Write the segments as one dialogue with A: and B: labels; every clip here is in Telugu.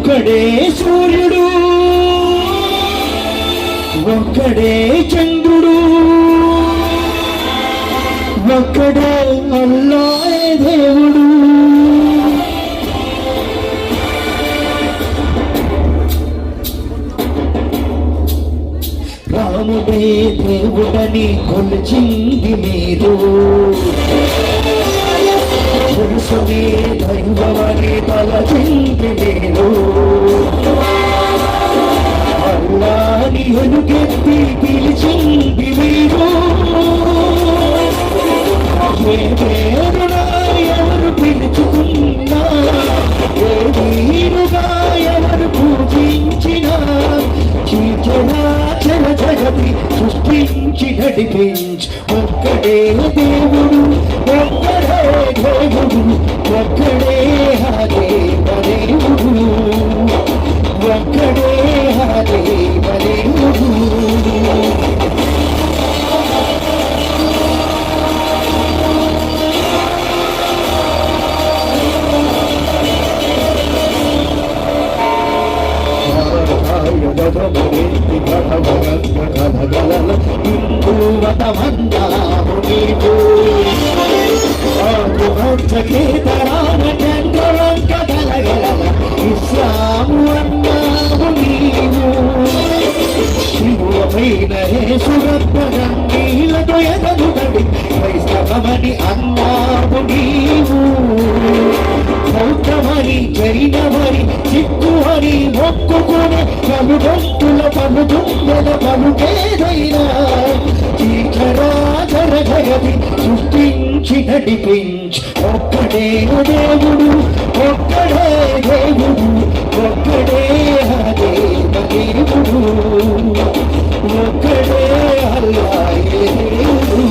A: ఒక్కడే సూర్యుడు, ఒక్కడే చంద్రుడు, ఒక్కడే అల్లాహే దేవుడు. రాముడే దేవుడని కొలిచింది మీరు, పురుషుని దైవమని తలచింది మీరు. అల్లాని ఎలుగెత్తి పిలిచింది మీరు. ఏ పేరుగా ఎవరు పిలుచుకున్నా, ఏ వీరుగా ఎవరు పూజించినా, చరాచర జగతి సృష్టించి నడిపించి ఒక్కడే దేవుడు, ఒక్కడే దేవుడు, ఒక్కడే దేవదేవుడు, ఒక్కడే దేవదేవుడు. ఇస్లాము అన్నావు నీవు, శివువైన యేసురత్నీలతో ఎదగుతడి క్రైస్తవమని అన్నావు నీవు. బౌద్ధమని జైనమని సిక్కు అని మొక్కుకుని పలుగొంతుల పలుదుండల పలుకేదైనా చరాచర జగతి సృష్టించి నడిపించి ఒక్కడే దేవుడు, ఒక్కడే దేవుడు, ఒక్కడే దేవదేవుడు, ఒక్కడే అల్లాహే దేవుడు.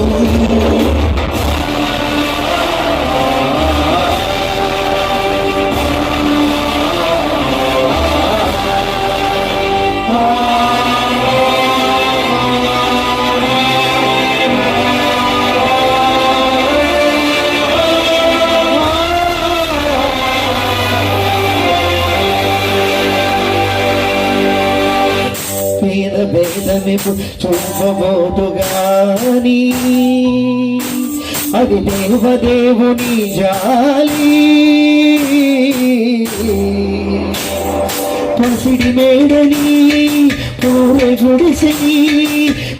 A: భేదమేపు చూపబోతుగాని అది దేవదేవుని జాలి. పసిడి మేడని పూర గుడిసెని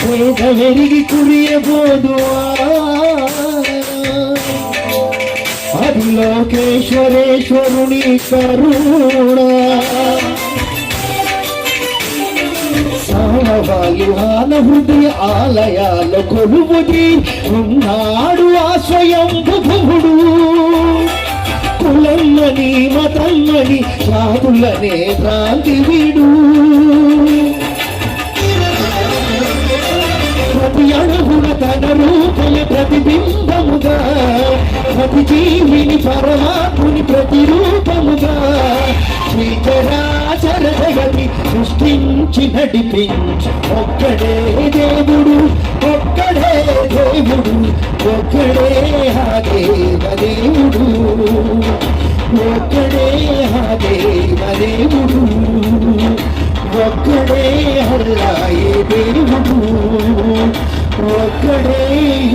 A: పేద వెరిగి కురియబోదు, అది లోకేశ్వరేశ్వరుని కరుణ. సామవాయువాన హృదయ ఆలయాల కొలువుది ఉన్నాడు ఆ స్వయంభువుడు. కులమ్మని మతమ్మని సాధులనే భ్రాంతి విడు. ప్రతి అణువున తన రూపల ప్రతిబింబముగా, ప్రతి జీవిని పరమాత్ముని ప్రతిరూపముగా చరాచర జగతి సృష్టించి నడిపించి ఒక్కడే దేవుడు, ఒక్కడే దేవుడు, ఒక్కడే దేవదేవుడు, ఒక్కడే దేవదేవుడు, ఒక్కడే అల్లాహే దేవుడు, ఒక్కడే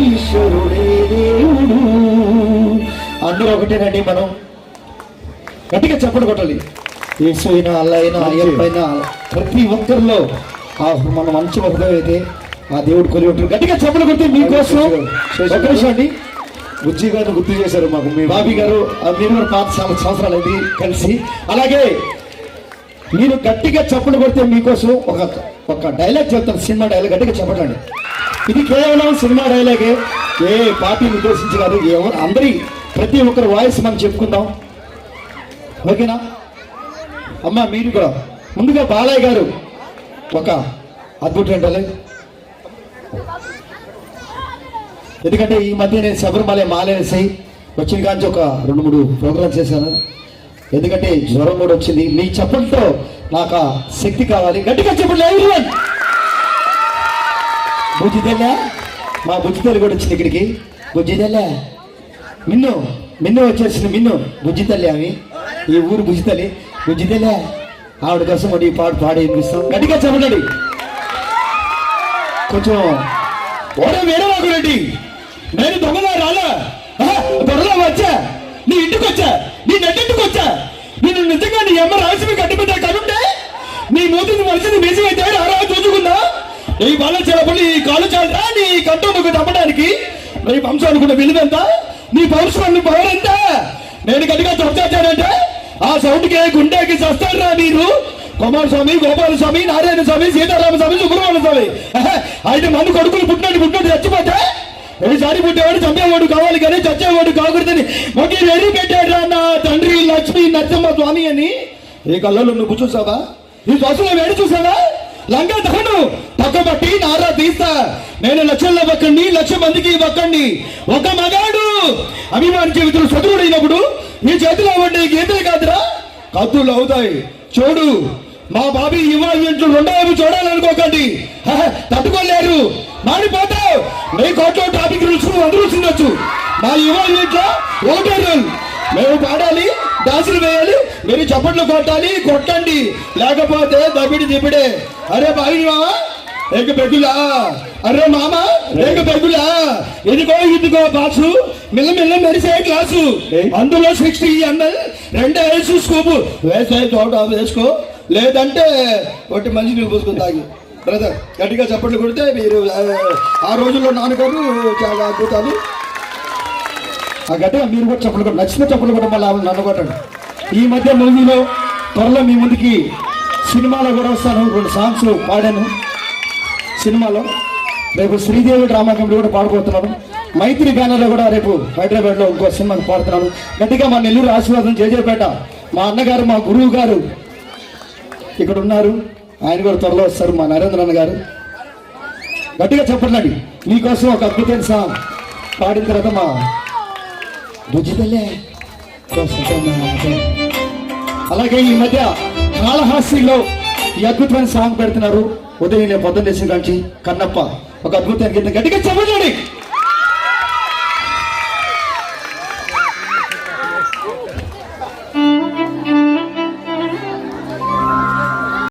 A: ఈశ్వరుడే దేవుడు. అందరూ ఒకటేనండి. మనం గట్టిగా చప్పట్లు కొట్టాలి. యేసు అయినా అల్లా అయినా అయ్యప్ప అయినా ప్రతి ఒక్కరిలో మన మంచి హృదయం అయితే ఆ దేవుడు కొని ఉంటారు. గట్టిగా చప్పట్లు కొడితే మీకోసం ఒక నిమిషం అండి. బుజ్జి గారు గుర్తు చేశారు మాకు, మీ బాబీ గారు మీరు కూడా పాత సంవత్సరాలు అయింది కలిసి. అలాగే మీరు గట్టిగా చప్పట్లు కొడితే మీకోసం ఒక డైలాగ్ చెప్తాను, సినిమా డైలాగ్. గట్టిగా చెప్పండి. ఇది కేవలం సినిమా డైలాగే, ఏ పార్టీని ఉద్దేశించి కాదు. ఎవరు అందరి ప్రతి ఒక్కరు వాయిస్ మనం చెప్పుకుందాం, ఓకేనా? అమ్మ మీరు కూడా ముందుగా బాలయ్య గారు ఒక అద్భుతం డైలాగ్. ఎందుకంటే ఈ మధ్య నేను శబరిమల మాలేసి వచ్చిన కాంచి ఒక 2-3 ప్రోగ్రామ్స్ చేశాను. ఎందుకంటే జ్వరం కూడా వచ్చింది. మీ చప్పలతో నాకు శక్తి కావాలి. గట్టిగా చెప్పండి. బుజ్జిదెల్లా, మా బుజ్జితల్లి కూడా వచ్చింది ఇక్కడికి. బుజ్జిదెల్లా మిన్ను వచ్చేసింది. మిన్ను బుజ్జితల్లి, అవి ఈ ఊరు బుజ్జితల్లి. బుజ్జిదెల్లా ఆవిడ కోసం ఈ పాట పాడి వినిపిస్తాం. గట్టిగా చెప్పండి కొంచెం. ఓడే వేరే వాగురెడ్డి, నేను దొంగలా రాలా, దొరలా వచ్చా, నీ ఇంటికి వచ్చా, నీ నెట్టింటికి వచ్చా. నేను నిజంగా నీ అమ్మ రాసి కట్టిపెట్టా కనుంటే నీ మూతిని మనిషిని బేసిగా ఆరా చూసుకుందా. నీ వాళ్ళ చేపలు నీ కాలు చాలరా, నీ కంటోకు తప్పడానికి నీ వంశానికి విలువెంత, నీ పౌరుషాన్ని పవర్ ఎంత. నేను గట్టిగా చర్చానంటే ఆ సౌండ్కి గుండెకి చస్తారా మీరు. కుమారస్వామి, గోపాలస్వామి, నారాయణ స్వామి, సీతారామ స్వామి, సుబ్రహ్మణ్య స్వామి, అయితే మంది కొడుకులు పుట్టినట్టు చచ్చిపోతే ఎన్నిసారి పుట్టేవాడు చంపేవాడు కావాలి కానీ చచ్చేవాడు కాకూడదని ఒకే రెడీ పెట్టాడు నా తండ్రి లక్ష్మీ నరసింహ స్వామి అని. ఈ కళ్ళలో నువ్వు చూసావా, ఈ శ్వాసలో వేడి చూసావా, లంగా దహను పక్కబట్టి నారా తీస్తా. నేను లక్షల్లో ఒక్కండి, 1,00,000 మందికి ఒక్కండి. ఒక మగాడు అభిమాని జీవితంలో చదువుడైనప్పుడు ఈ చేతిలో ఉండే గీతలు కాదురా కత్తులు అవుతాయి. చూడు మా బాబీ ఇన్వాల్వ్మెంట్లు 2వ చూడాలనుకోకండి, తట్టుకోలేరు, మాడిపోతావు. మీ కోట్లో టాపిక్ రూల్స్ అందరూ ఉండొచ్చు, మా ఇన్వాల్వ్మెంట్ లో ఒకటే రూల్, మేము పాడాలి, డాన్సులు వేయాలి, మీరు చప్పట్లు కొట్టాలి, కొట్టండి, లేకపోతే దబిడి దిబిడే. అరే బాయి మామా ఏక పెగులా, అరే మామ ఏక పెగులా, ఇదిగో బాక్సు మిల్ల మెరిసే గ్లాసు, అందులో 60 ml 2 ఐస్ స్కూప్ వేసే చోట వేసుకో, లేదంటే ఒకటి మంచి నీళ్ళు పోసుకొని తాగి. బ్రదర్ గట్టిగా చప్పట్లు కొడితే మీరు ఆ రోజుల్లో నాన్నగారు చాలా అద్భుతాలు. ఆ గట్టిగా మీరు కూడా చప్పట్లు కొట్టు, నచ్చిన చప్పట్లు కూడా మళ్ళీ నన్ను కొట్టండి. ఈ మధ్య మూవీలో త్వరలో మీ ముందుకి సినిమాలో కూడా వస్తాను, 2 సాంగ్స్ పాడాను సినిమాలో. రేపు శ్రీదేవి డ్రామా కంపెనీ కూడా పాడుకోతున్నాను. మైత్రి బ్యానర్లో కూడా రేపు హైదరాబాద్లో ఇంకో సినిమాకి పాడుతున్నాను. గట్టిగా మా నెల్లూరు ఆశీర్వాదం జయజయపేట మా అన్నగారు, మా గురువు గారు ఇక్కడ ఉన్నారు, ఆయన కూడా త్వరలో వస్తారు, మా నరేంద్ర అన్న గారు. గట్టిగా చెప్పండి మీకోసం ఒక అద్భుతమైన సాంగ్ పాడిన తర్వాత మా బుజ్జితల్లే. అలాగే ఈ మధ్య కాళహస్తిలో ఈ అద్భుతమైన సాంగ్ పెడుతున్నారు. ఉదయం పొద్దున్న లేచిన కాంచి కన్నప్ప ఒక అద్భుతమైన గీతం. గట్టిగా చెప్పండి.